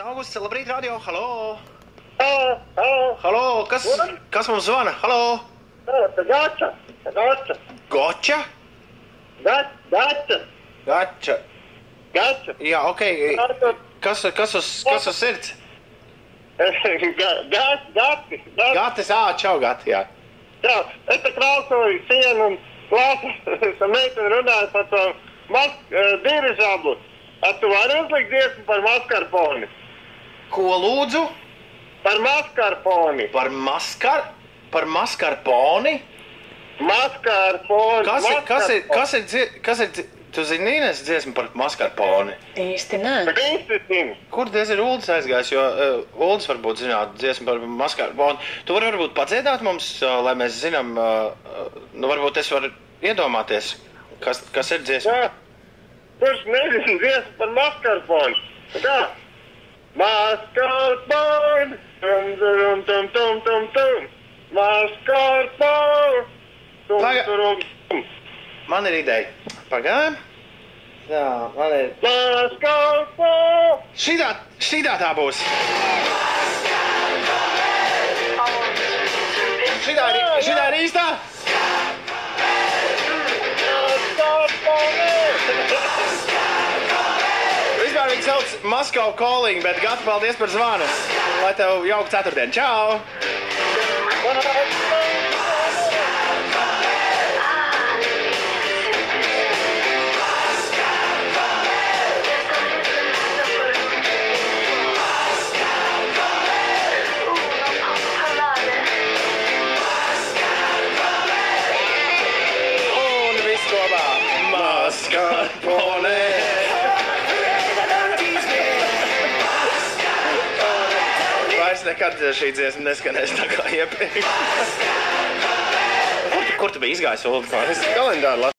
Augusts, labrīt, radio, halo! Halo! Halo, kas mums zvana? Halo! Gača! Goča? Gača! Gača? Jā, okei. Kas uz sirds? Gatis, čau, Gati, jā. Jā, es te klausoju sienu un klausos, meiteni runāju par to dirižablu. Tu vari uzlikt dziesmu par maskarponi? Ko lūdzu? Par maskarponi. Par maskarponi? Maskarponi. Kas ir, tu zini Nīnes dziesmu par maskarponi? Īsti nē. Īsti zini. Kur diez ir Uldis aizgājis, jo Uldis varbūt zināt dziesmu par maskarponi. Tu vari varbūt padziedāt mums, lai mēs zinām, varbūt es varu iedomāties, kas ir dziesma. Jā, kurš nezinu dziesmu par maskarponi. Tā, maskarponi, tum, maskarponi, tum. Man ir ideja. Pagaidām. Jā, man ir... Maskarponi. Šitā tā būs. Šitā ir īstā? Vispār viņi sauc Maskavu calling, bet Gati, paldies par zvanu. Lai tev jauka ceturtdiena. Čau! Un viss kopā. Maskarpone! Vairs nekad šī dziesma neskanēs tā kā iepriekš. Kur tu biji izgājis, Uldi? Es kalendāru